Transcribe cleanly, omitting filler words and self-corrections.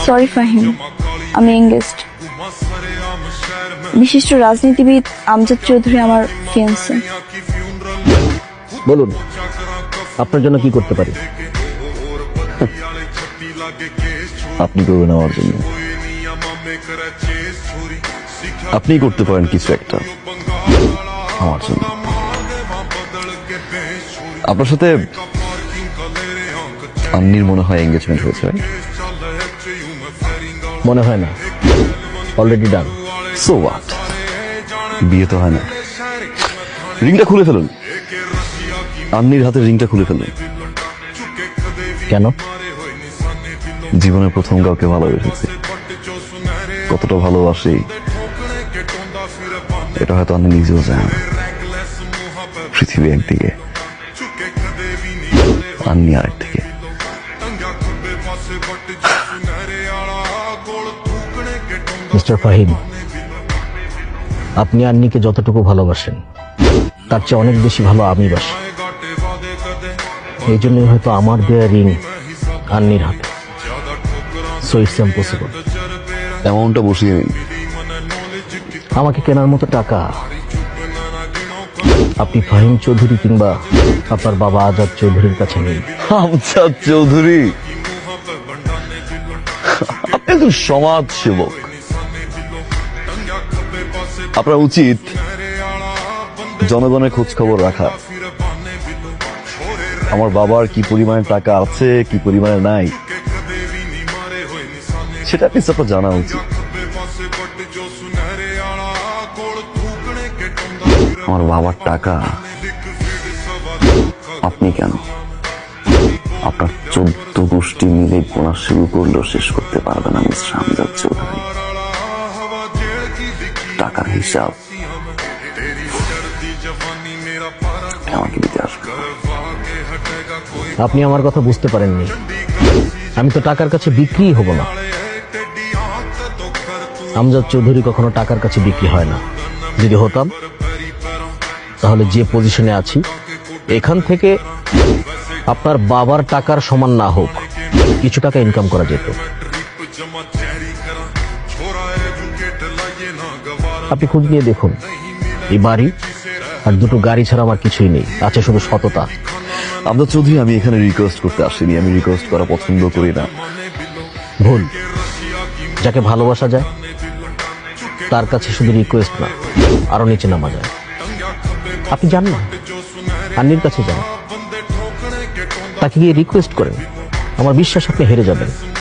Sorry Fahim, আমি engaged. বিশিষ্ট রাজনীতিবিদ আমজাদ চৌধুরী আমার ফিয়ান্সে। বলুন, আপনার জন্য কি করতে পারি? আপনি করবেন আমার জন্য, আপনি করতে পারেন কিছু একটা আমার জন্য। আপনার সাথে আন্নির মনে হয় এঙ্গেজমেন্ট হয়েছে। মনে হয় না, অলরেডি ডান। সো হোয়াট, বিয়ে তো হয় না। রিংটা খুলে ফেলুন, আন্নির হাতে রিংটা খুলে ফেলুন। কেন? জীবনের প্রথম কাউকে ভালোবেসেছি, কতটা ভালোবাসি এটা হয়তো আমি নিজেও জানি না। পৃথিবী একদিকে, আন্নি আরেকদিকে। মিস্টার ফাহিম, আপনি আন্নিকে যতটুকু ভালোবাসেন তার চেয়ে অনেক বেশি ভালো আমি বাসি। এই জন্যই হয়তো আমার দেয়া রিং আন্নির হাতে। So it's impossible. অ্যামাউন্টটা বসিয়ে নিন। আমাকে কেনার মতো টাকা আপনি ফাহিম চৌধুরী কিংবা আপনার বাবা আজাদ চৌধুরীর কাছে নেই। আমজাদ চৌধুরী, আপনি একজন সমাজ সেবক। আপনার উচিত জনগণের খোঁজ খবর রাখা। আমার বাবার কি পরিমাণে টাকা আছে, কি পরিমাণে নাই, সেটা আপনি আপনার জানা উচিত। আমার বাবার টাকা আপনি কেন, আপনার 14 গোষ্ঠী মিলে গোনা শুরু করলেও শেষ করতে পারবে না মিস্টার আমজাদ চৌধুরী। টাকার হিসাব আমাকে দিতে আসবে। আপনি আমার কথা বুঝতে পারেননি। আমি তো টাকার কাছে বিক্রি হব না। আমজাদ চৌধুরী কখনো টাকার কাছে বিক্রি হয় না। যদি হতাম তাহলে যে পজিশনে আছি এখান থেকে আপনার বাবার টাকার সমান না হোক কিছু টাকা ইনকাম করা যেত। আপনি খোঁজ নিয়ে দেখুন, এই বাড়ি আর দুটো গাড়ি ছাড়া আমার কিছুই নেই, আছে শুধু সততা। আমজাদ চৌধুরী, আমি এখানে রিকোয়েস্ট করতে আসিনি, আমি রিকোয়েস্ট করা পছন্দ করি না। ভুল। যাকে ভালোবাসা যায় তার কাছে শুধু রিকোয়েস্ট না, আরো নিচে নামা যায়। আপনি যান না, আন্নির কাছে যান, তাকে গিয়ে রিকোয়েস্ট করেন। আমার বিশ্বাস আপনি হেরে যাবেন।